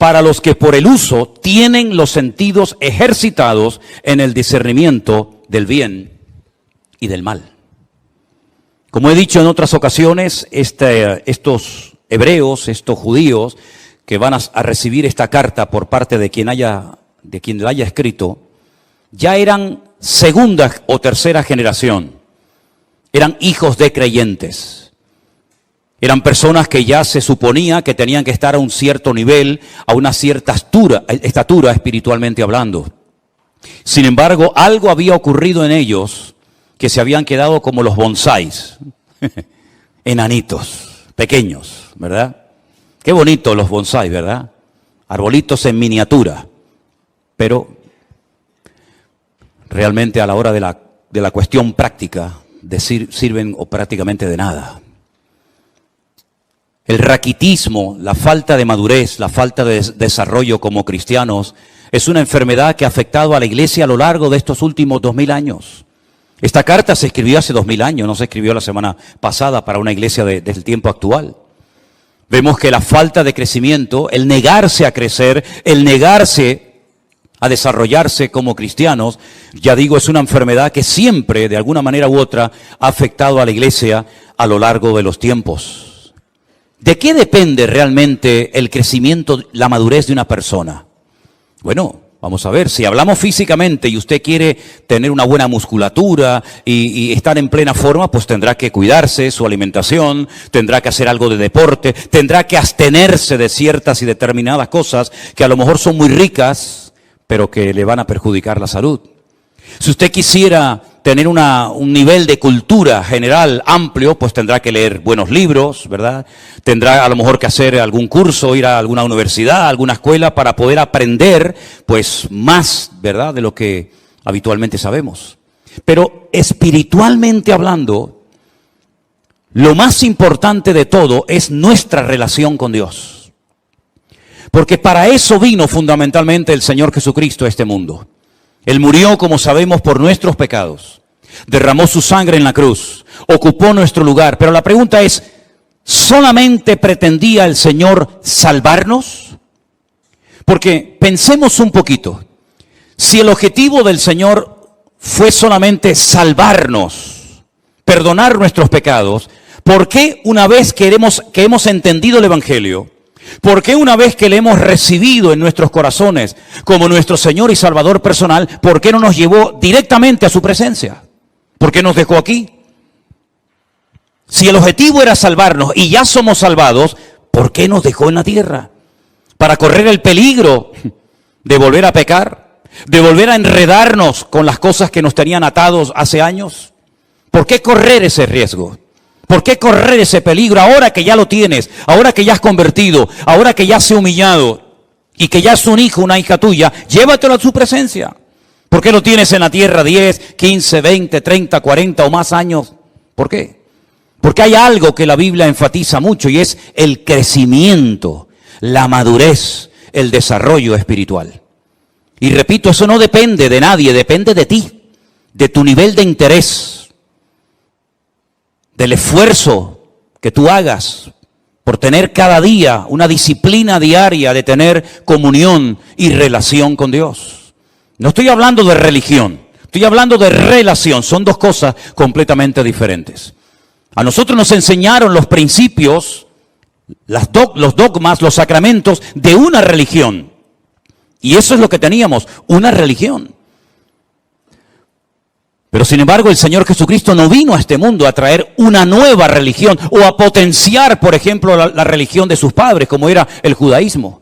para los que por el uso tienen los sentidos ejercitados en el discernimiento del bien y del mal. Como he dicho en otras ocasiones, estos hebreos, estos judíos que van a recibir esta carta por parte de quien la haya escrito, ya eran segunda o tercera generación, eran hijos de creyentes, eran personas que ya se suponía que tenían que estar a un cierto nivel, a una cierta estatura espiritualmente hablando. Sin embargo, algo había ocurrido en ellos que se habían quedado como los bonsáis, enanitos, pequeños, ¿verdad? Qué bonito los bonsáis, ¿verdad? Arbolitos en miniatura, pero realmente a la hora de la cuestión práctica sirven o prácticamente de nada. El raquitismo, la falta de madurez, la falta de desarrollo como cristianos es una enfermedad que ha afectado a la iglesia a lo largo de estos últimos 2000 años. Esta carta se escribió hace 2000 años, no se escribió la semana pasada para una iglesia del tiempo actual. Vemos que la falta de crecimiento, el negarse a crecer, el negarse a desarrollarse como cristianos, ya digo, es una enfermedad que siempre, de alguna manera u otra, ha afectado a la iglesia a lo largo de los tiempos. ¿De qué depende realmente el crecimiento, la madurez de una persona? Bueno, vamos a ver, si hablamos físicamente y usted quiere tener una buena musculatura y estar en plena forma, pues tendrá que cuidarse su alimentación, tendrá que hacer algo de deporte, tendrá que abstenerse de ciertas y determinadas cosas que a lo mejor son muy ricas, pero que le van a perjudicar la salud. Si usted quisiera tener un nivel de cultura general amplio, pues tendrá que leer buenos libros, ¿verdad? Tendrá a lo mejor que hacer algún curso, ir a alguna universidad, a alguna escuela para poder aprender, pues más, ¿verdad?, de lo que habitualmente sabemos. Pero espiritualmente hablando, lo más importante de todo es nuestra relación con Dios. Porque para eso vino fundamentalmente el Señor Jesucristo a este mundo. Él murió, como sabemos, por nuestros pecados. Derramó su sangre en la cruz. Ocupó nuestro lugar. Pero la pregunta es, ¿solamente pretendía el Señor salvarnos? Porque pensemos un poquito. Si el objetivo del Señor fue solamente salvarnos, perdonar nuestros pecados, ¿por qué una vez que hemos entendido el Evangelio, por qué una vez que le hemos recibido en nuestros corazones como nuestro Señor y Salvador personal, por qué no nos llevó directamente a su presencia? ¿Por qué nos dejó aquí? Si el objetivo era salvarnos y ya somos salvados, ¿por qué nos dejó en la tierra? ¿Para correr el peligro de volver a pecar? ¿De volver a enredarnos con las cosas que nos tenían atados hace años? ¿Por qué correr ese riesgo? ¿Por qué correr ese peligro ahora que ya lo tienes, ahora que ya has convertido, ahora que ya has humillado y que ya es un hijo, una hija tuya? Llévatelo a su presencia. ¿Por qué lo tienes en la tierra 10, 15, 20, 30, 40 o más años? ¿Por qué? Porque hay algo que la Biblia enfatiza mucho y es el crecimiento, la madurez, el desarrollo espiritual. Y repito, eso no depende de nadie, depende de ti, de tu nivel de interés, del esfuerzo que tú hagas por tener cada día una disciplina diaria de tener comunión y relación con Dios. No estoy hablando de religión, estoy hablando de relación. Son dos cosas completamente diferentes. A nosotros nos enseñaron los principios, los dogmas, los sacramentos de una religión. Y eso es lo que teníamos, una religión. Pero sin embargo el Señor Jesucristo no vino a este mundo a traer una nueva religión o a potenciar, por ejemplo, la religión de sus padres, como era el judaísmo.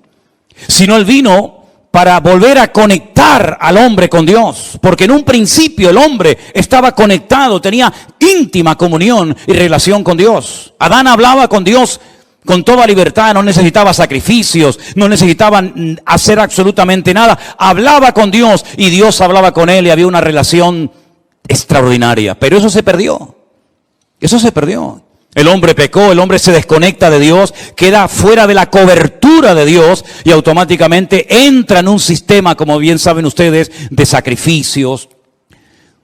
Sino Él vino para volver a conectar al hombre con Dios. Porque en un principio el hombre estaba conectado, tenía íntima comunión y relación con Dios. Adán hablaba con Dios con toda libertad, no necesitaba sacrificios, no necesitaba hacer absolutamente nada. Hablaba con Dios y Dios hablaba con él y había una relación extraordinaria, pero eso se perdió. Eso se perdió. El hombre pecó, el hombre se desconecta de Dios, queda fuera de la cobertura de Dios y automáticamente entra en un sistema, como bien saben ustedes, de sacrificios,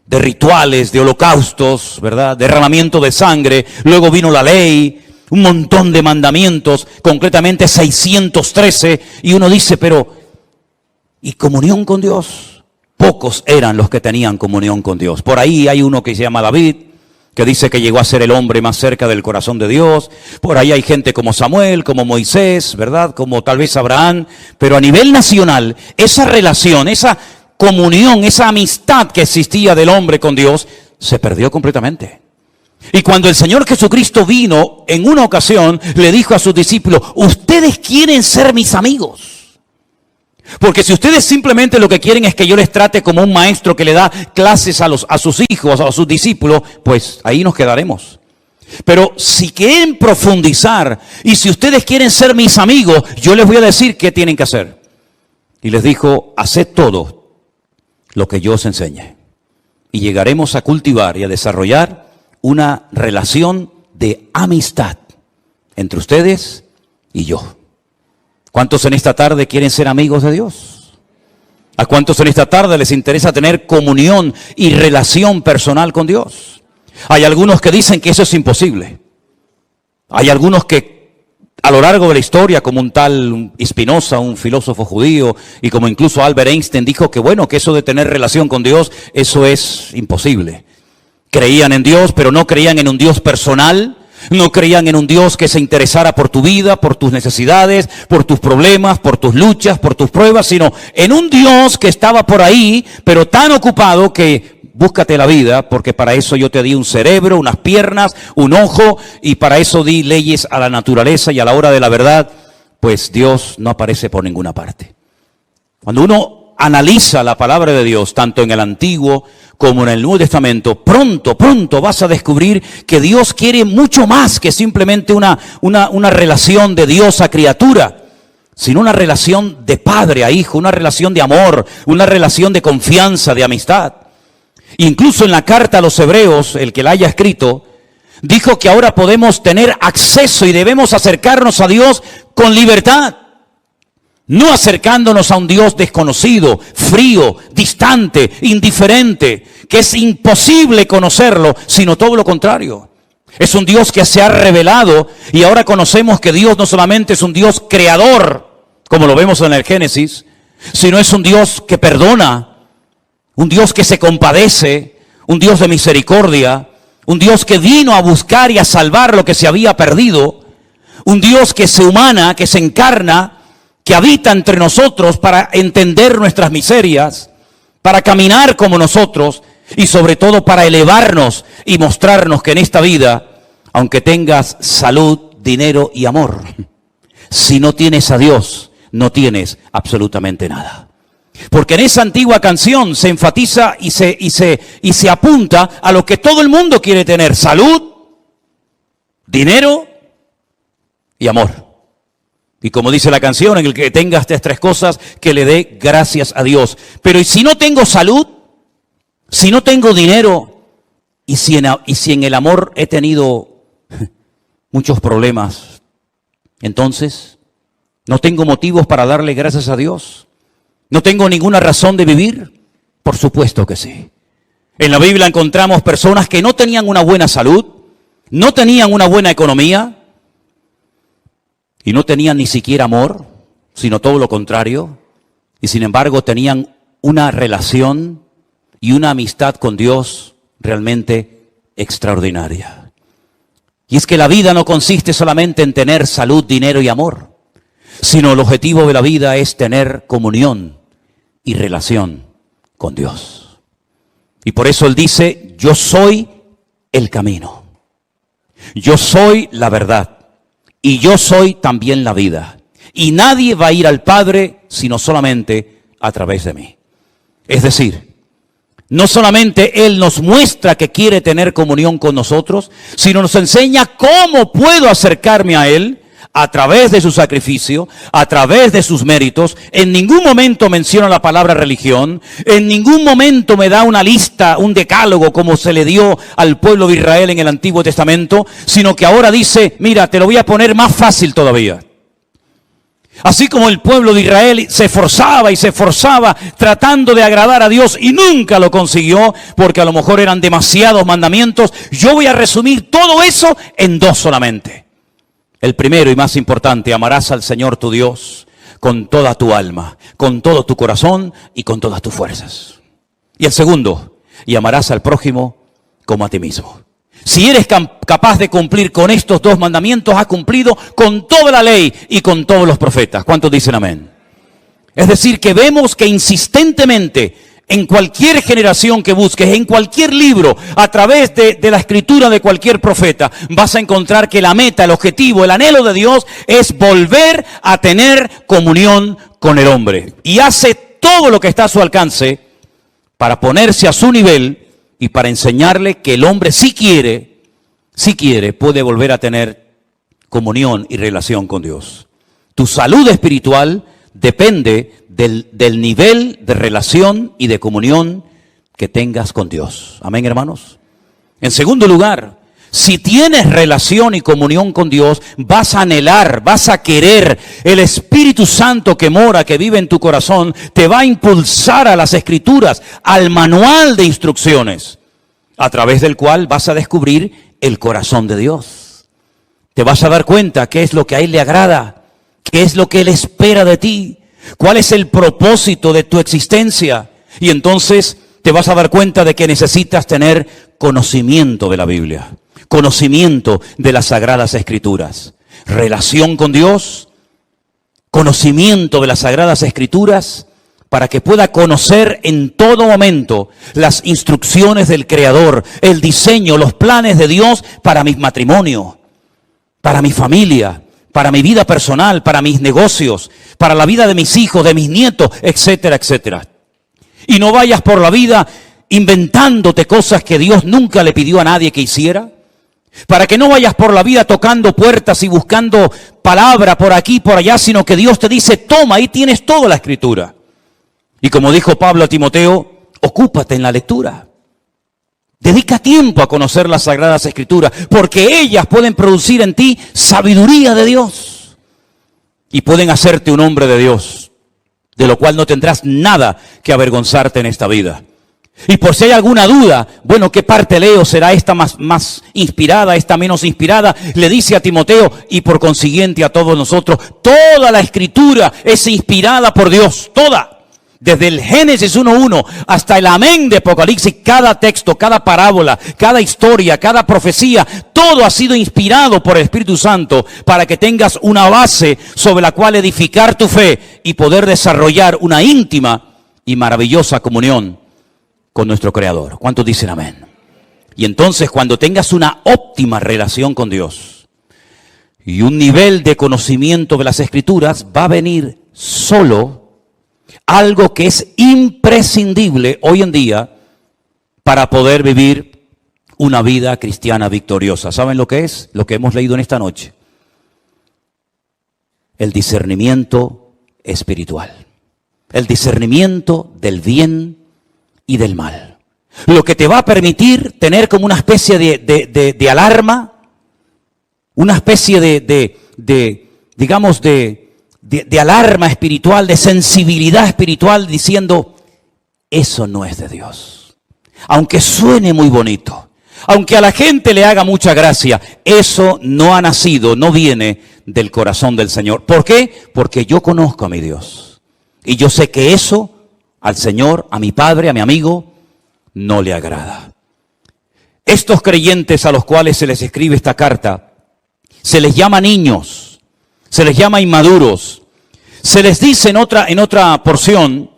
de rituales, de holocaustos, ¿verdad? Derramamiento de sangre. Luego vino la ley un montón de mandamientos, concretamente 613, y uno dice, pero, ¿y comunión con Dios? Pocos eran los que tenían comunión con Dios. Por ahí hay uno que se llama David, que dice que llegó a ser el hombre más cerca del corazón de Dios. Por ahí hay gente como Samuel, como Moisés, ¿verdad? Como tal vez Abraham. Pero a nivel nacional, esa relación, esa comunión, esa amistad que existía del hombre con Dios, se perdió completamente. Y cuando el Señor Jesucristo vino, en una ocasión, le dijo a sus discípulos, ustedes quieren ser mis amigos. Porque si ustedes simplemente lo que quieren es que yo les trate como un maestro que le da clases a sus hijos, a sus discípulos, pues ahí nos quedaremos. Pero si quieren profundizar y si ustedes quieren ser mis amigos, yo les voy a decir qué tienen que hacer. Y les dijo, haced todo lo que yo os enseñe. Y llegaremos a cultivar y a desarrollar una relación de amistad entre ustedes y yo. ¿Cuántos en esta tarde quieren ser amigos de Dios? ¿A cuántos en esta tarde les interesa tener comunión y relación personal con Dios? Hay algunos que dicen que eso es imposible. Hay algunos que a lo largo de la historia, como un tal Spinoza, un filósofo judío, y como incluso Albert Einstein dijo que bueno, que eso de tener relación con Dios, eso es imposible. Creían en Dios, pero no creían en un Dios personal. No creían en un Dios que se interesara por tu vida, por tus necesidades, por tus problemas, por tus luchas, por tus pruebas, sino en un Dios que estaba por ahí, pero tan ocupado que búscate la vida, porque para eso yo te di un cerebro, unas piernas, un ojo, y para eso di leyes a la naturaleza, y a la hora de la verdad, pues Dios no aparece por ninguna parte. Cuando uno analiza la palabra de Dios, tanto en el Antiguo como en el Nuevo Testamento, pronto vas a descubrir que Dios quiere mucho más que simplemente una relación de Dios a criatura, sino una relación de padre a hijo, una relación de amor, una relación de confianza, de amistad. Incluso en la carta a los Hebreos, el que la haya escrito, dijo que ahora podemos tener acceso y debemos acercarnos a Dios con libertad. No acercándonos a un Dios desconocido, frío, distante, indiferente, que es imposible conocerlo, sino todo lo contrario. Es un Dios que se ha revelado y ahora conocemos que Dios no solamente es un Dios creador, como lo vemos en el Génesis, sino es un Dios que perdona, un Dios que se compadece, un Dios de misericordia, un Dios que vino a buscar y a salvar lo que se había perdido, un Dios que se humana, que se encarna, que habita entre nosotros para entender nuestras miserias, para caminar como nosotros y sobre todo para elevarnos y mostrarnos que en esta vida, aunque tengas salud, dinero y amor, si no tienes a Dios, no tienes absolutamente nada. Porque en esa antigua canción se enfatiza y se apunta a lo que todo el mundo quiere tener: salud, dinero y amor. Y como dice la canción, en el que tenga estas tres cosas, que le dé gracias a Dios. Pero ¿y si no tengo salud? Si no tengo dinero, y si en el amor he tenido muchos problemas, entonces no tengo motivos para darle gracias a Dios. ¿No tengo ninguna razón de vivir? Por supuesto que sí. En la Biblia encontramos personas que no tenían una buena salud, no tenían una buena economía, y no tenían ni siquiera amor, sino todo lo contrario, y sin embargo tenían una relación y una amistad con Dios realmente extraordinaria. Y es que la vida no consiste solamente en tener salud, dinero y amor, sino el objetivo de la vida es tener comunión y relación con Dios. Y por eso Él dice, yo soy el camino, yo soy la verdad, y yo soy también la vida. Y nadie va a ir al Padre sino solamente a través de mí. Es decir, no solamente Él nos muestra que quiere tener comunión con nosotros, sino nos enseña cómo puedo acercarme a Él a través de su sacrificio, a través de sus méritos. En ningún momento menciona la palabra religión, en ningún momento me da una lista, un decálogo como se le dio al pueblo de Israel en el Antiguo Testamento, sino que ahora dice, mira, te lo voy a poner más fácil todavía. Así como el pueblo de Israel se esforzaba tratando de agradar a Dios y nunca lo consiguió, porque a lo mejor eran demasiados mandamientos, yo voy a resumir todo eso en dos solamente. El primero y más importante, amarás al Señor tu Dios con toda tu alma, con todo tu corazón y con todas tus fuerzas. Y el segundo, y amarás al prójimo como a ti mismo. Si eres capaz de cumplir con estos dos mandamientos, has cumplido con toda la ley y con todos los profetas. ¿Cuántos dicen amén? Es decir, que vemos que insistentemente, en cualquier generación que busques, en cualquier libro, a través de la escritura de cualquier profeta, vas a encontrar que la meta, el objetivo, el anhelo de Dios es volver a tener comunión con el hombre. Y hace todo lo que está a su alcance para ponerse a su nivel y para enseñarle que el hombre si quiere, puede volver a tener comunión y relación con Dios. Tu salud espiritual depende del nivel de relación y de comunión que tengas con Dios. Amén, hermanos. En segundo lugar, si tienes relación y comunión con Dios, vas a anhelar, vas a querer. El Espíritu Santo que mora, que vive en tu corazón, te va a impulsar a las Escrituras, al manual de instrucciones, a través del cual vas a descubrir el corazón de Dios. Te vas a dar cuenta qué es lo que a Él le agrada, qué es lo que Él espera de ti, cuál es el propósito de tu existencia. Y entonces te vas a dar cuenta de que necesitas tener conocimiento de la Biblia, conocimiento de las Sagradas Escrituras, relación con Dios, conocimiento de las Sagradas Escrituras, para que pueda conocer en todo momento las instrucciones del Creador, el diseño, los planes de Dios para mi matrimonio, para mi familia, para mi vida personal, para mis negocios, para la vida de mis hijos, de mis nietos, etcétera, etcétera. Y no vayas por la vida inventándote cosas que Dios nunca le pidió a nadie que hiciera. Para que no vayas por la vida tocando puertas y buscando palabra por aquí, por allá, sino que Dios te dice, toma, ahí tienes toda la Escritura. Y como dijo Pablo a Timoteo, ocúpate en la lectura. Dedica tiempo a conocer las Sagradas Escrituras, porque ellas pueden producir en ti sabiduría de Dios. Y pueden hacerte un hombre de Dios, de lo cual no tendrás nada que avergonzarte en esta vida. Y por si hay alguna duda, bueno, ¿qué parte leo? ¿Será esta más inspirada, esta menos inspirada? Le dice a Timoteo y por consiguiente a todos nosotros, toda la Escritura es inspirada por Dios, toda. Desde el Génesis 1:1 hasta el Amén de Apocalipsis, cada texto, cada parábola, cada historia, cada profecía, todo ha sido inspirado por el Espíritu Santo para que tengas una base sobre la cual edificar tu fe y poder desarrollar una íntima y maravillosa comunión con nuestro Creador. ¿Cuántos dicen amén? Y entonces cuando tengas una óptima relación con Dios y un nivel de conocimiento de las Escrituras, va a venir solo algo que es imprescindible hoy en día para poder vivir una vida cristiana victoriosa. ¿Saben lo que es? Lo que hemos leído en esta noche. El discernimiento espiritual. El discernimiento del bien y del mal. Lo que te va a permitir tener como una especie de alarma, una especie de alarma espiritual, de sensibilidad espiritual, diciendo, eso no es de Dios. Aunque suene muy bonito, aunque a la gente le haga mucha gracia, eso no ha nacido, no viene del corazón del Señor. ¿Por qué? Porque yo conozco a mi Dios. Y yo sé que eso al Señor, a mi Padre, a mi amigo, no le agrada. Estos creyentes a los cuales se les escribe esta carta, se les llama niños, se les llama inmaduros. Se les dice en otra porción,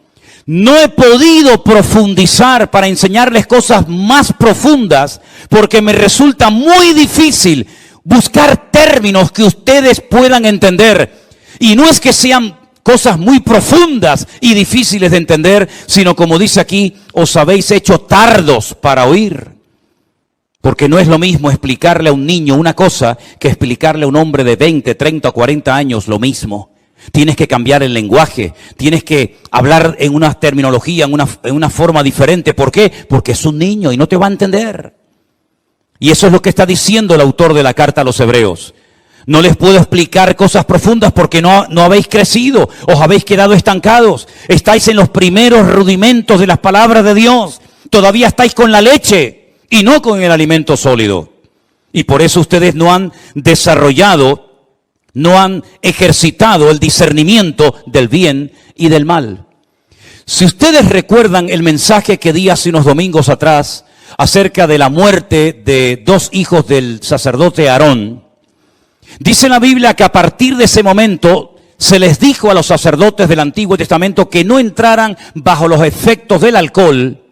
no he podido profundizar para enseñarles cosas más profundas porque me resulta muy difícil buscar términos que ustedes puedan entender. Y no es que sean cosas muy profundas y difíciles de entender, sino como dice aquí, os habéis hecho tardos para oír. Porque no es lo mismo explicarle a un niño una cosa que explicarle a un hombre de 20, 30 o 40 años lo mismo. Tienes que cambiar el lenguaje, tienes que hablar en una terminología, en una forma diferente. ¿Por qué? Porque es un niño y no te va a entender. Y eso es lo que está diciendo el autor de la carta a los Hebreos. No les puedo explicar cosas profundas porque no habéis crecido, os habéis quedado estancados. Estáis en los primeros rudimentos de las palabras de Dios. Todavía estáis con la leche y no con el alimento sólido. Y por eso ustedes no han desarrollado no han ejercitado el discernimiento del bien y del mal. Si ustedes recuerdan el mensaje que di hace unos domingos atrás acerca de la muerte de 2 hijos del sacerdote Aarón, dice la Biblia que a partir de ese momento se les dijo a los sacerdotes del Antiguo Testamento que no entraran bajo los efectos del alcohol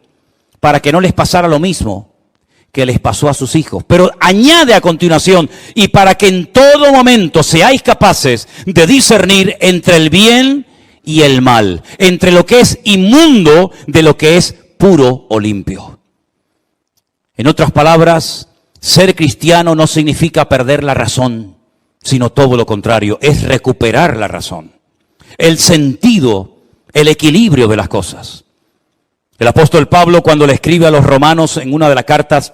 para que no les pasara lo mismo que les pasó a sus hijos. Pero añade a continuación, y para que en todo momento seáis capaces de discernir entre el bien y el mal, entre lo que es inmundo de lo que es puro o limpio. En otras palabras, ser cristiano no significa perder la razón, sino todo lo contrario, es recuperar la razón, el sentido, el equilibrio de las cosas. El apóstol Pablo, cuando le escribe a los romanos en una de las cartas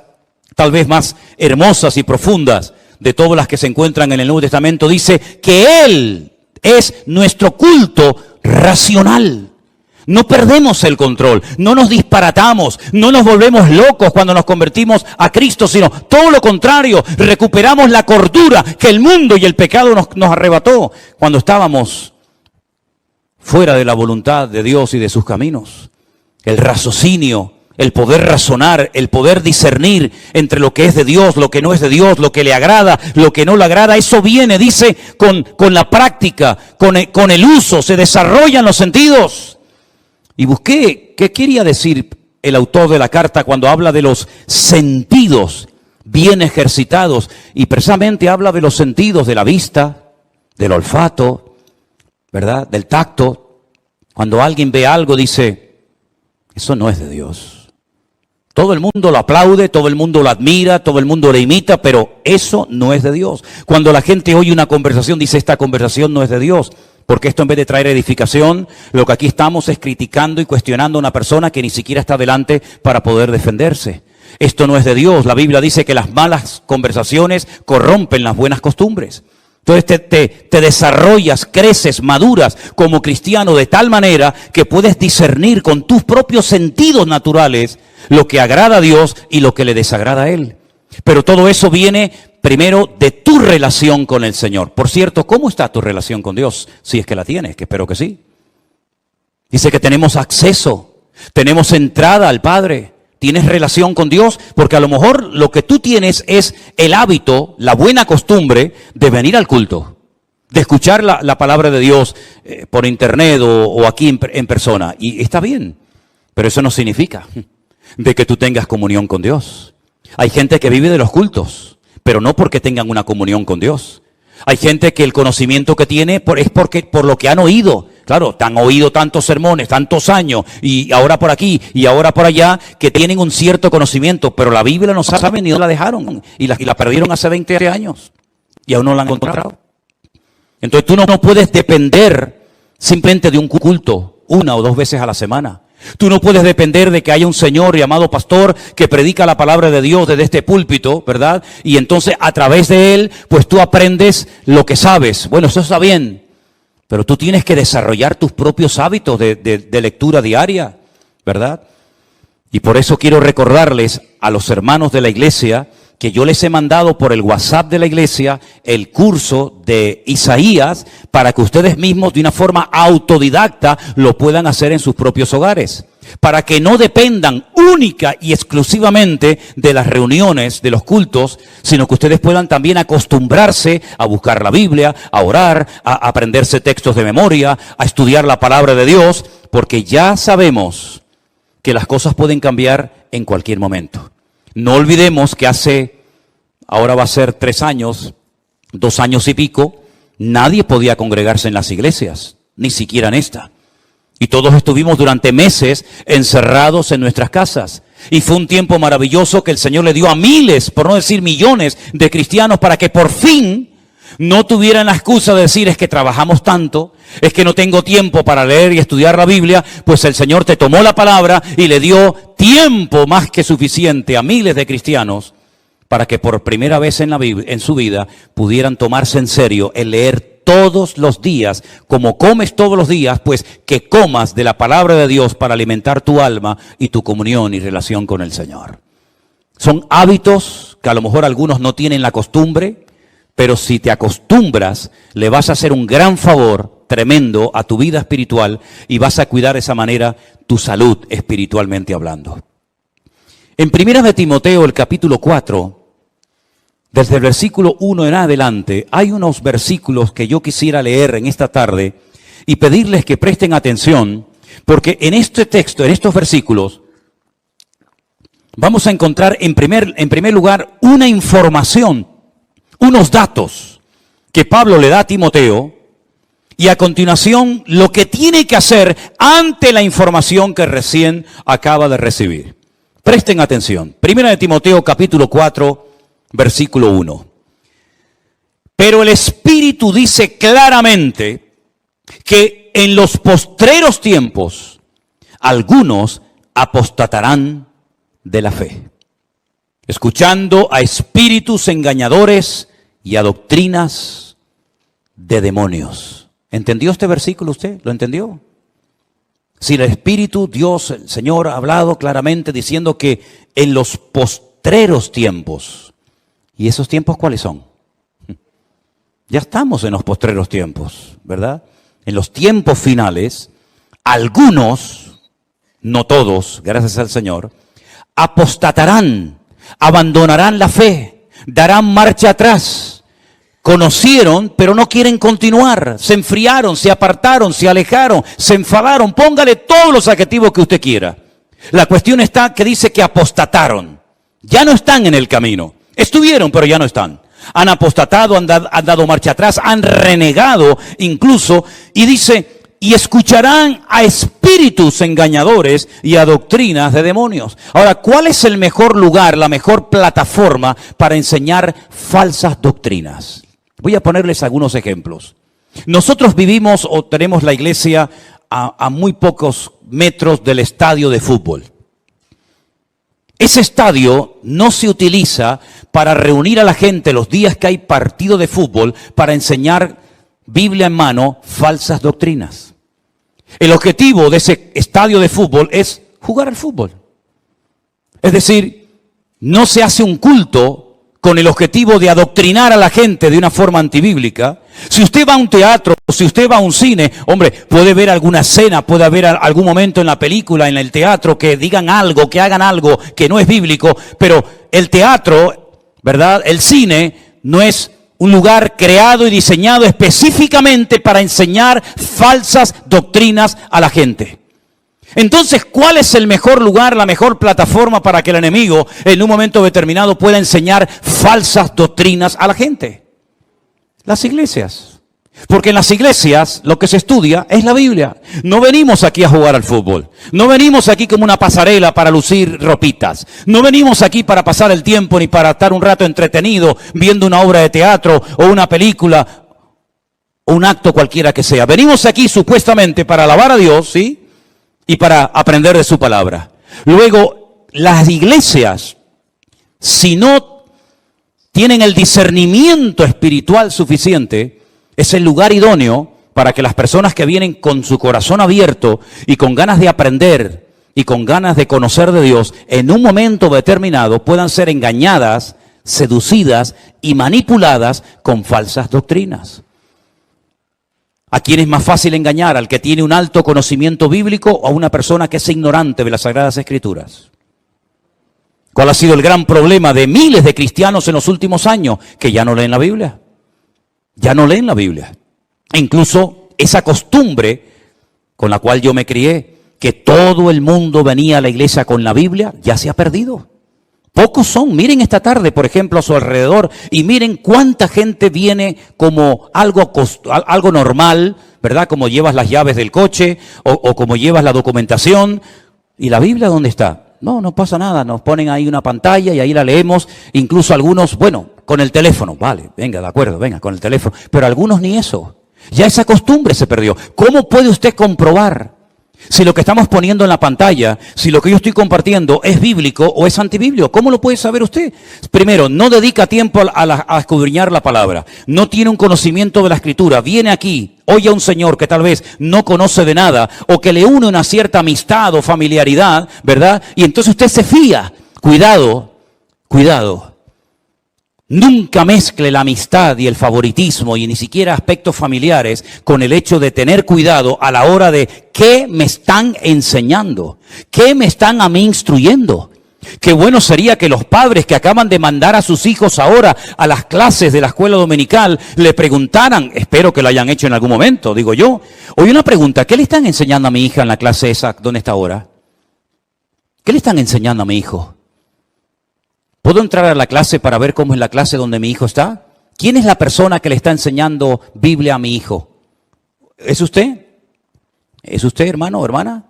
tal vez más hermosas y profundas de todas las que se encuentran en el Nuevo Testamento, dice que Él es nuestro culto racional. No perdemos el control, no nos disparatamos, no nos volvemos locos cuando nos convertimos a Cristo, sino todo lo contrario, recuperamos la cordura que el mundo y el pecado nos arrebató cuando estábamos fuera de la voluntad de Dios y de sus caminos. El raciocinio, el poder razonar, el poder discernir entre lo que es de Dios, lo que no es de Dios, lo que le agrada, lo que no le agrada, eso viene, dice, con la práctica, con el uso, se desarrollan los sentidos. Y busqué qué quería decir el autor de la carta cuando habla de los sentidos bien ejercitados, y precisamente habla de los sentidos de la vista, del olfato, ¿verdad? Del tacto. Cuando alguien ve algo dice, eso no es de Dios. Todo el mundo lo aplaude, todo el mundo lo admira, todo el mundo le imita, pero eso no es de Dios. Cuando la gente oye una conversación, dice, esta conversación no es de Dios. Porque esto, en vez de traer edificación, lo que aquí estamos es criticando y cuestionando a una persona que ni siquiera está delante para poder defenderse. Esto no es de Dios. La Biblia dice que las malas conversaciones corrompen las buenas costumbres. Entonces te desarrollas, creces, maduras como cristiano de tal manera que puedes discernir con tus propios sentidos naturales lo que agrada a Dios y lo que le desagrada a Él. Pero todo eso viene primero de tu relación con el Señor. Por cierto, ¿cómo está tu relación con Dios? Si es que la tienes, que espero que sí. Dice que tenemos acceso, tenemos entrada al Padre. ¿Tienes relación con Dios? Porque a lo mejor lo que tú tienes es el hábito, la buena costumbre de venir al culto, de escuchar la palabra de Dios por internet o aquí en persona. Y está bien, pero eso no significa de que tú tengas comunión con Dios. Hay gente que vive de los cultos, pero no porque tengan una comunión con Dios. Hay gente que el conocimiento que tiene es porque por lo que han oído. Claro, te han oído tantos sermones, tantos años, y ahora por aquí, y ahora por allá, que tienen un cierto conocimiento, pero la Biblia no saben ni dónde la dejaron, y la perdieron hace 20 años, y aún no la han encontrado. Entonces tú no puedes depender simplemente de un culto, 1 o 2 veces a la semana. Tú no puedes depender de que haya un señor llamado pastor que predica la palabra de Dios desde este púlpito, ¿verdad? Y entonces a través de él, pues tú aprendes lo que sabes. Bueno, eso está bien, pero tú tienes que desarrollar tus propios hábitos de lectura diaria, ¿verdad? Y por eso quiero recordarles a los hermanos de la iglesia que yo les he mandado por el WhatsApp de la iglesia el curso de Isaías para que ustedes mismos de una forma autodidacta lo puedan hacer en sus propios hogares. Para que no dependan única y exclusivamente de las reuniones, de los cultos, sino que ustedes puedan también acostumbrarse a buscar la Biblia, a orar, a aprenderse textos de memoria, a estudiar la palabra de Dios, porque ya sabemos que las cosas pueden cambiar en cualquier momento. No olvidemos que ahora va a ser 3 años, 2 años y pico, nadie podía congregarse en las iglesias, ni siquiera en esta. Y todos estuvimos durante meses encerrados en nuestras casas. Y fue un tiempo maravilloso que el Señor le dio a miles, por no decir millones, de cristianos para que por fin no tuvieran la excusa de decir, es que trabajamos tanto, es que no tengo tiempo para leer y estudiar la Biblia. Pues el Señor te tomó la palabra y le dio tiempo más que suficiente a miles de cristianos para que por primera vez en su vida pudieran tomarse en serio el leer todos los días, como comes todos los días, pues que comas de la palabra de Dios para alimentar tu alma y tu comunión y relación con el Señor. Son hábitos que a lo mejor algunos no tienen la costumbre, pero si te acostumbras, le vas a hacer un gran favor tremendo a tu vida espiritual y vas a cuidar de esa manera tu salud espiritualmente hablando. En 1 de Timoteo, el capítulo 4, desde el versículo 1 en adelante, hay unos versículos que yo quisiera leer en esta tarde y pedirles que presten atención, porque en este texto, en estos versículos, vamos a encontrar en primer lugar una información, unos datos que Pablo le da a Timoteo, y a continuación lo que tiene que hacer ante la información que recién acaba de recibir. Presten atención. 1 de Timoteo capítulo 4, versículo 1. Pero el Espíritu dice claramente que en los postreros tiempos algunos apostatarán de la fe, escuchando a espíritus engañadores y a doctrinas de demonios. ¿Entendió este versículo usted? ¿Lo entendió? Si el Espíritu, Dios, el Señor ha hablado claramente diciendo que en los postreros tiempos, ¿y esos tiempos cuáles son? Ya estamos en los postreros tiempos, ¿verdad? En los tiempos finales, algunos, no todos, gracias al Señor, apostatarán, abandonarán la fe, darán marcha atrás. Conocieron, pero no quieren continuar. Se enfriaron, se apartaron, se alejaron, se enfadaron. Póngale todos los adjetivos que usted quiera. La cuestión está que dice que apostataron. Ya no están en el camino. Estuvieron, pero ya no están. Han apostatado, han dado marcha atrás, han renegado incluso. Y dice, y escucharán a espíritus engañadores y a doctrinas de demonios. Ahora, ¿cuál es el mejor lugar, la mejor plataforma para enseñar falsas doctrinas? Voy a ponerles algunos ejemplos. Nosotros vivimos o tenemos la iglesia a muy pocos metros del estadio de fútbol. Ese estadio no se utiliza para reunir a la gente los días que hay partido de fútbol para enseñar Biblia en mano falsas doctrinas. El objetivo de ese estadio de fútbol es jugar al fútbol. Es decir, no se hace un culto con el objetivo de adoctrinar a la gente de una forma antibíblica. Si usted va a un teatro, si usted va a un cine, hombre, puede ver alguna escena, puede haber algún momento en la película, en el teatro, que digan algo, que hagan algo que no es bíblico, pero el teatro, ¿verdad? El cine no es un lugar creado y diseñado específicamente para enseñar falsas doctrinas a la gente. Entonces, ¿cuál es el mejor lugar, la mejor plataforma para que el enemigo en un momento determinado pueda enseñar falsas doctrinas a la gente? Las iglesias. Porque en las iglesias lo que se estudia es la Biblia. No venimos aquí a jugar al fútbol. No venimos aquí como una pasarela para lucir ropitas. No venimos aquí para pasar el tiempo ni para estar un rato entretenido viendo una obra de teatro o una película o un acto cualquiera que sea. Venimos aquí supuestamente para alabar a Dios, ¿sí? Y para aprender de su palabra. Luego, las iglesias, si no tienen el discernimiento espiritual suficiente, es el lugar idóneo para que las personas que vienen con su corazón abierto y con ganas de aprender y con ganas de conocer de Dios, en un momento determinado puedan ser engañadas, seducidas y manipuladas con falsas doctrinas. ¿A quién es más fácil engañar? ¿Al que tiene un alto conocimiento bíblico o a una persona que es ignorante de las Sagradas Escrituras? ¿Cuál ha sido el gran problema de miles de cristianos en los últimos años? Que ya no leen la Biblia. Ya no leen la Biblia. E incluso esa costumbre con la cual yo me crié, que todo el mundo venía a la iglesia con la Biblia, ya se ha perdido. Pocos son. Miren esta tarde, por ejemplo, a su alrededor y miren cuánta gente viene como algo normal, ¿verdad? Como llevas las llaves del coche o como llevas la documentación. ¿Y la Biblia dónde está? No pasa nada. Nos ponen ahí una pantalla y ahí la leemos. Incluso algunos, bueno, con el teléfono. Vale, venga, de acuerdo, venga, con el teléfono. Pero algunos ni eso. Ya esa costumbre se perdió. ¿Cómo puede usted comprobar si lo que estamos poniendo en la pantalla, si lo que yo estoy compartiendo es bíblico o es antibíblico? ¿Cómo lo puede saber usted? Primero, no dedica tiempo a escudriñar la palabra. No tiene un conocimiento de la Escritura. Viene aquí, oye a un señor que tal vez no conoce de nada o que le une una cierta amistad o familiaridad, ¿verdad? Y entonces usted se fía. Cuidado, cuidado. Nunca mezcle la amistad y el favoritismo y ni siquiera aspectos familiares con el hecho de tener cuidado a la hora de qué me están enseñando, qué me están a mí instruyendo. Qué bueno sería que los padres que acaban de mandar a sus hijos ahora a las clases de la escuela dominical le preguntaran, espero que lo hayan hecho en algún momento, digo yo. Oye, una pregunta, ¿qué le están enseñando a mi hija en la clase esa donde está ahora? ¿Qué le están enseñando a mi hijo? ¿Puedo entrar a la clase para ver cómo es la clase donde mi hijo está? ¿Quién es la persona que le está enseñando Biblia a mi hijo? ¿Es usted? ¿Es usted, hermano o hermana?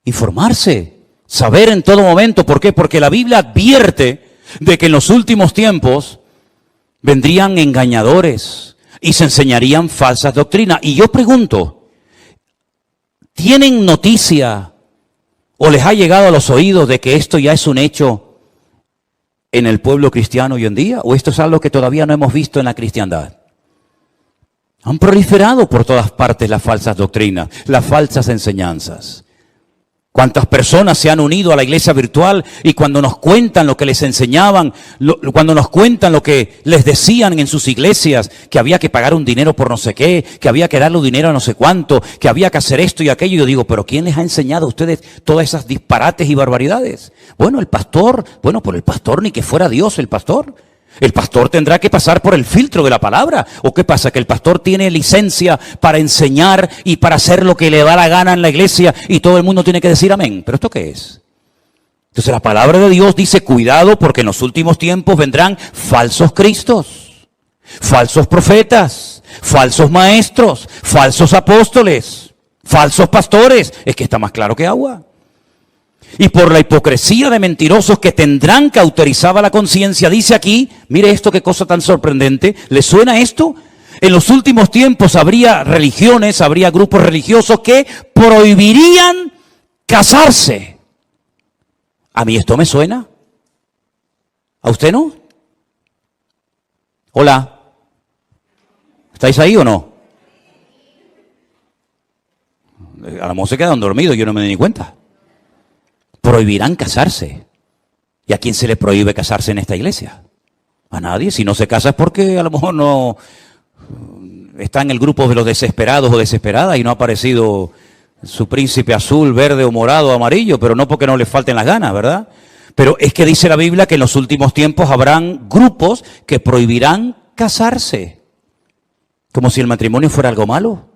Informarse, saber en todo momento. ¿Por qué? Porque la Biblia advierte de que en los últimos tiempos vendrían engañadores y se enseñarían falsas doctrinas. Y yo pregunto, ¿tienen noticia o les ha llegado a los oídos de que esto ya es un hecho en el pueblo cristiano hoy en día? ¿O esto es algo que todavía no hemos visto en la cristiandad? Han proliferado por todas partes las falsas doctrinas, las falsas enseñanzas. ¿Cuántas personas se han unido a la iglesia virtual y cuando nos cuentan lo que les enseñaban, cuando nos cuentan lo que les decían en sus iglesias, que había que pagar un dinero por no sé qué, que había que darle dinero a no sé cuánto, que había que hacer esto y aquello? Yo digo, ¿pero quién les ha enseñado a ustedes todas esas disparates y barbaridades? Bueno, el pastor, por el pastor ni que fuera Dios el pastor. El pastor tendrá que pasar por el filtro de la palabra. ¿O qué pasa? ¿Que el pastor tiene licencia para enseñar y para hacer lo que le da la gana en la iglesia y todo el mundo tiene que decir amén? ¿Pero esto qué es? Entonces la palabra de Dios dice, cuidado porque en los últimos tiempos vendrán falsos cristos, falsos profetas, falsos maestros, falsos apóstoles, falsos pastores. Es que está más claro que agua. Y por la hipocresía de mentirosos que tendrán cauterizada la conciencia, dice aquí, mire esto, qué cosa tan sorprendente, ¿le suena esto? En los últimos tiempos habría religiones, habría grupos religiosos que prohibirían casarse. ¿A mí esto me suena? ¿A usted no? Hola. ¿Estáis ahí o no? A lo mejor se quedan dormidos, yo no me doy ni cuenta. Prohibirán casarse. ¿Y a quién se le prohíbe casarse en esta iglesia? A nadie. Si no se casa es porque a lo mejor no está en el grupo de los desesperados o desesperadas y no ha aparecido su príncipe azul, verde o morado o amarillo, pero no porque no le falten las ganas, ¿verdad? Pero es que dice la Biblia que en los últimos tiempos habrán grupos que prohibirán casarse. Como si el matrimonio fuera algo malo.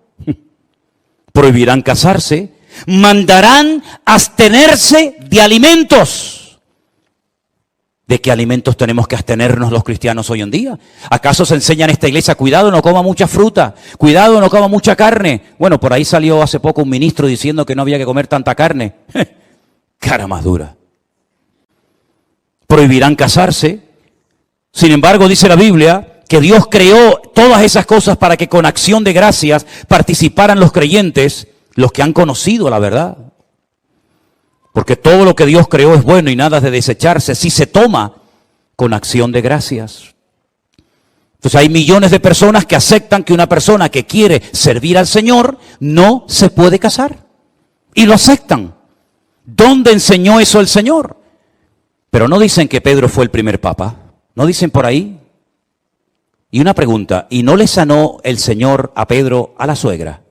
Prohibirán casarse. Mandarán abstenerse de alimentos. ¿De qué alimentos tenemos que abstenernos los cristianos hoy en día? ¿Acaso se enseña en esta iglesia, cuidado, no coma mucha fruta, cuidado, no coma mucha carne? Bueno, por ahí salió hace poco un ministro diciendo que no había que comer tanta carne. Cara más dura. Prohibirán casarse. Sin embargo, dice la Biblia que Dios creó todas esas cosas para que con acción de gracias participaran los creyentes, los que han conocido la verdad. Porque todo lo que Dios creó es bueno y nada es de desecharse si se toma con acción de gracias. Entonces hay millones de personas que aceptan que una persona que quiere servir al Señor no se puede casar. Y lo aceptan. ¿Dónde enseñó eso el Señor? Pero no dicen que Pedro fue el primer papa. ¿No dicen por ahí? Y una pregunta, ¿y no le sanó el Señor a Pedro a la suegra?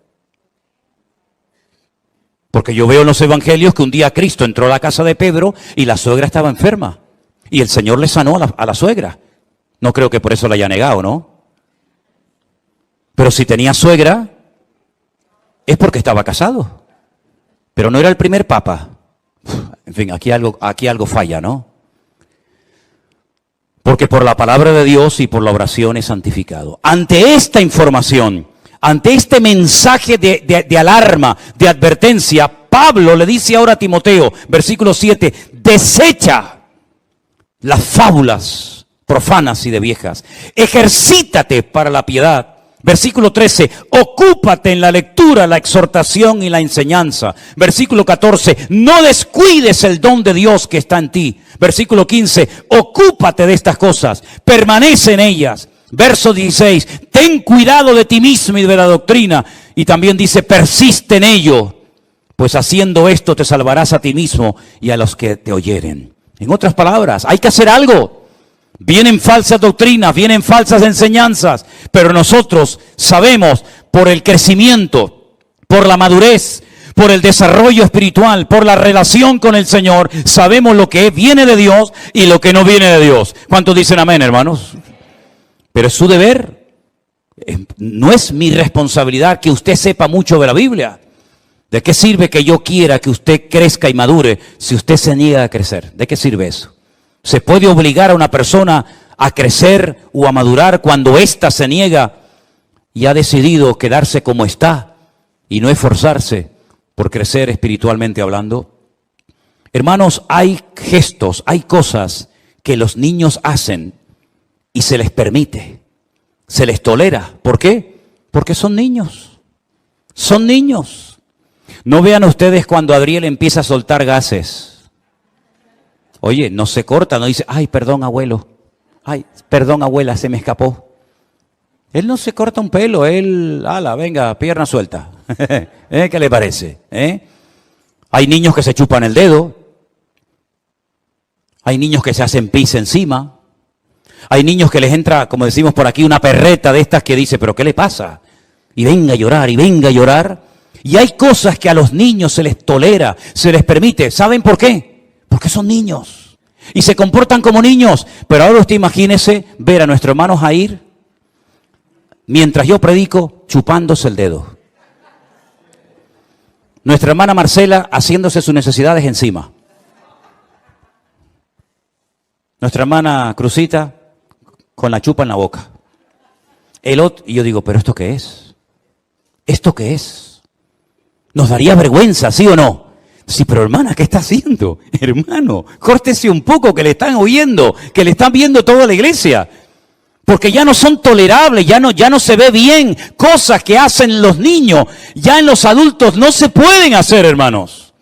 Porque yo veo en los evangelios que un día Cristo entró a la casa de Pedro y la suegra estaba enferma. Y el Señor le sanó a la suegra. No creo que por eso la haya negado, ¿no? Pero si tenía suegra, es porque estaba casado. Pero no era el primer papa. En fin, aquí algo falla, ¿no? Porque por la palabra de Dios y por la oración es santificado. Ante esta información, ante este mensaje de alarma, de advertencia, Pablo le dice ahora a Timoteo, versículo 7, desecha las fábulas profanas y de viejas, ejercítate para la piedad. Versículo 13, ocúpate en la lectura, la exhortación y la enseñanza. Versículo 14, no descuides el don de Dios que está en ti. Versículo 15, ocúpate de estas cosas, permanece en ellas. Verso 16, ten cuidado de ti mismo y de la doctrina. Y también dice, persiste en ello, pues haciendo esto te salvarás a ti mismo y a los que te oyeren. En otras palabras, hay que hacer algo. Vienen falsas doctrinas, vienen falsas enseñanzas, pero nosotros sabemos por el crecimiento, por la madurez, por el desarrollo espiritual, por la relación con el Señor, sabemos lo que viene de Dios y lo que no viene de Dios. ¿Cuántos dicen amén, hermanos? Pero es su deber. No es mi responsabilidad que usted sepa mucho de la Biblia. ¿De qué sirve que yo quiera que usted crezca y madure si usted se niega a crecer? ¿De qué sirve eso? ¿Se puede obligar a una persona a crecer o a madurar cuando ésta se niega y ha decidido quedarse como está y no esforzarse por crecer espiritualmente hablando? Hermanos, hay gestos, hay cosas que los niños hacen y se les permite, se les tolera. ¿Por qué? Porque son niños. Son niños. No vean ustedes cuando Adriel empieza a soltar gases. Oye, no se corta, no dice, ay, perdón, abuelo. Ay, perdón, abuela, se me escapó. Él no se corta un pelo, él, ala, venga, pierna suelta. ¿Qué le parece? Hay niños que se chupan el dedo. Hay niños que se hacen pis encima. Hay niños que les entra, como decimos por aquí, una perreta de estas que dice, ¿pero qué le pasa? Y venga a llorar, y venga a llorar. Y hay cosas que a los niños se les tolera, se les permite. ¿Saben por qué? Porque son niños. Y se comportan como niños. Pero ahora usted imagínese ver a nuestro hermano Jair, mientras yo predico, chupándose el dedo. Nuestra hermana Marcela haciéndose sus necesidades encima. Nuestra hermana Cruzita con la chupa en la boca. El otro, y yo digo, ¿pero esto qué es? ¿Esto qué es? Nos daría vergüenza, ¿sí o no? Sí, pero hermana, ¿qué está haciendo? Hermano, córtese un poco, que le están oyendo, que le están viendo toda la iglesia. Porque ya no son tolerables, ya no se ve bien. Cosas que hacen los niños, ya en los adultos no se pueden hacer, hermanos.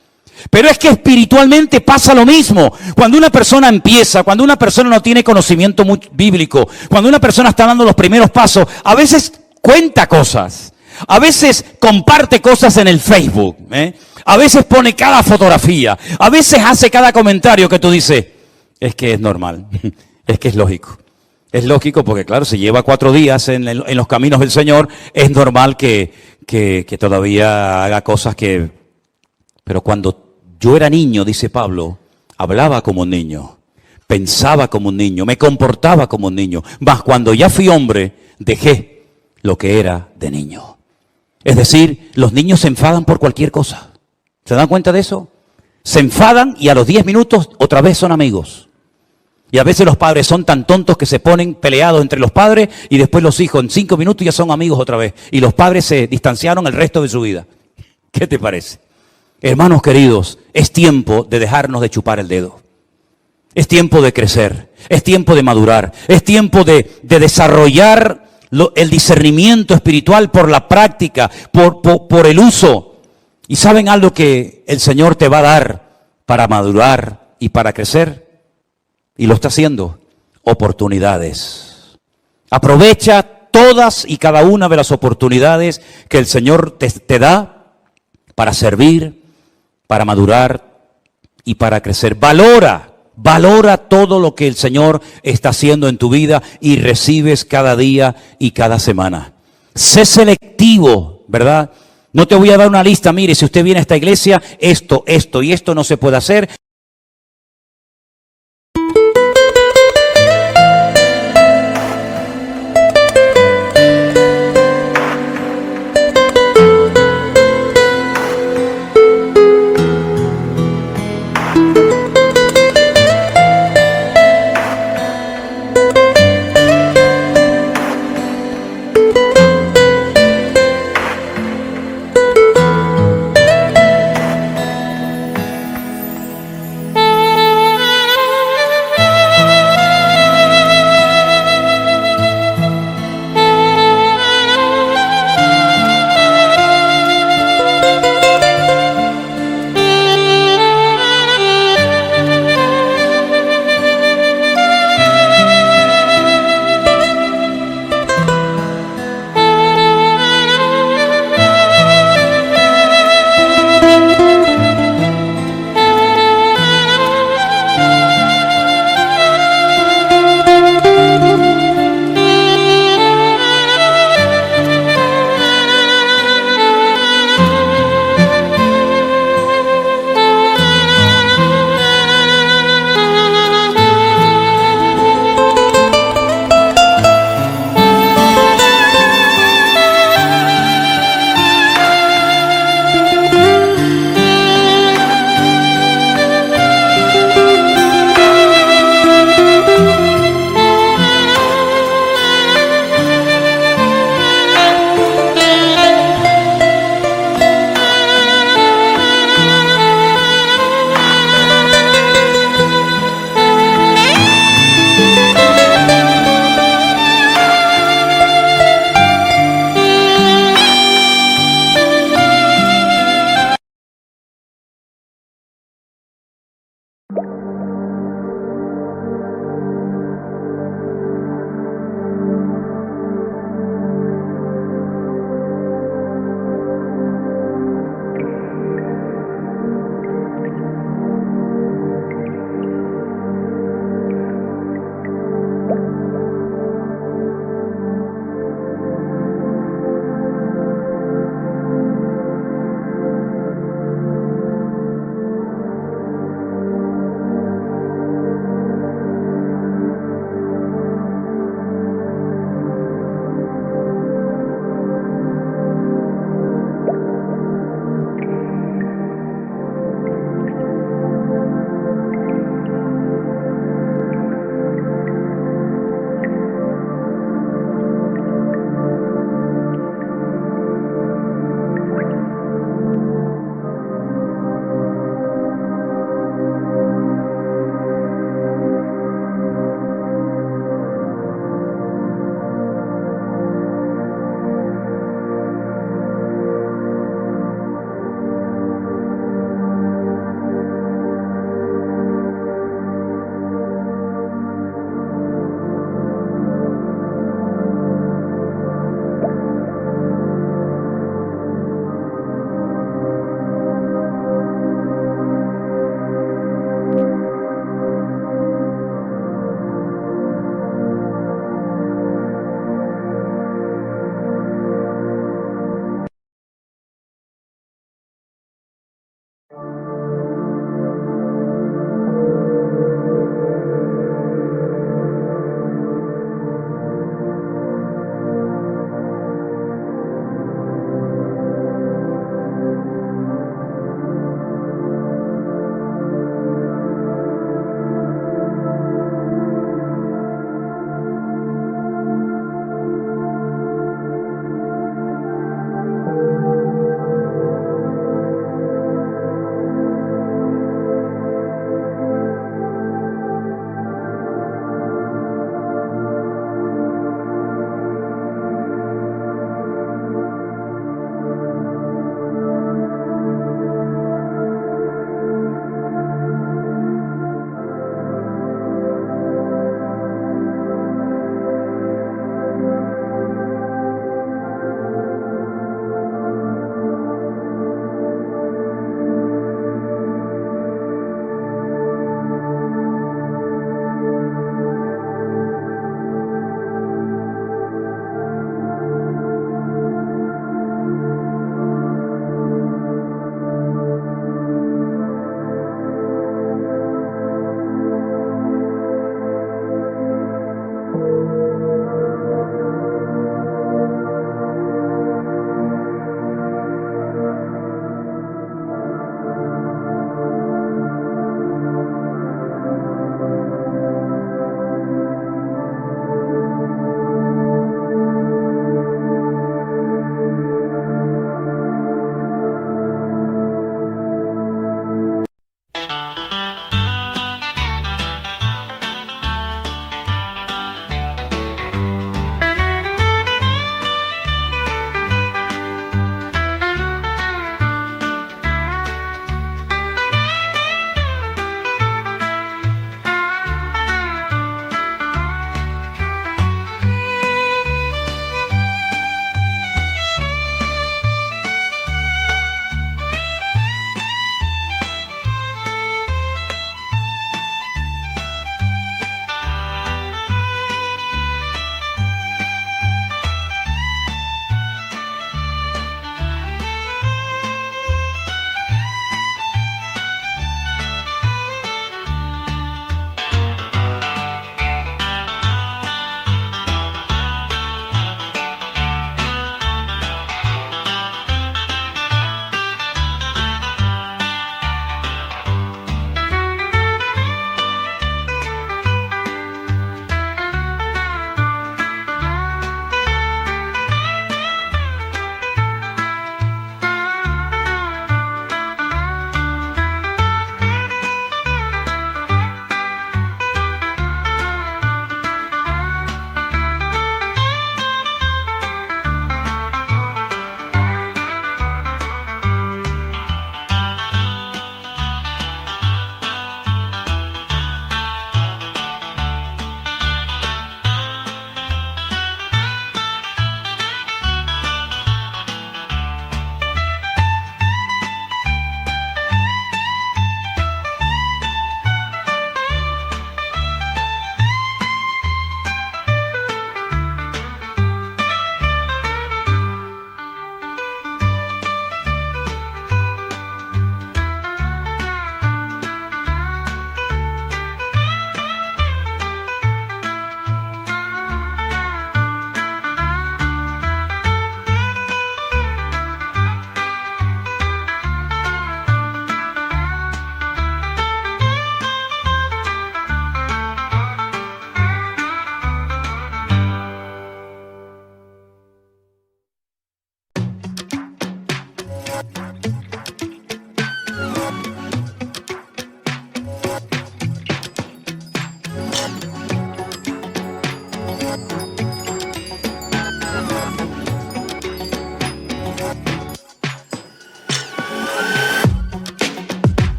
Pero es que espiritualmente pasa lo mismo. Cuando una persona empieza, cuando una persona no tiene conocimiento bíblico, cuando una persona está dando los primeros pasos, a veces cuenta cosas. A veces comparte cosas en el Facebook, A veces pone cada fotografía. A veces hace cada comentario que tú dices, es que es normal, es que es lógico. Es lógico porque, claro, si lleva 4 días en los caminos del Señor, es normal que todavía haga cosas que... Pero cuando yo era niño, dice Pablo, hablaba como un niño, pensaba como un niño, me comportaba como un niño. Mas cuando ya fui hombre, dejé lo que era de niño. Es decir, los niños se enfadan por cualquier cosa. ¿Se dan cuenta de eso? Se enfadan y a los 10 minutos otra vez son amigos. Y a veces los padres son tan tontos que se ponen peleados entre los padres y después los hijos en 5 minutos ya son amigos otra vez. Y los padres se distanciaron el resto de su vida. ¿Qué te parece? Hermanos queridos, es tiempo de dejarnos de chupar el dedo. Es tiempo de crecer. Es tiempo de madurar. Es tiempo de desarrollar el discernimiento espiritual por la práctica, por el uso. ¿Y saben algo que el Señor te va a dar para madurar y para crecer? Y lo está haciendo. Oportunidades. Aprovecha todas y cada una de las oportunidades que el Señor te da para servir, para madurar y para crecer. Valora todo lo que el Señor está haciendo en tu vida y recibes cada día y cada semana. Sé selectivo, ¿verdad? No te voy a dar una lista, mire, si usted viene a esta iglesia, esto y esto no se puede hacer.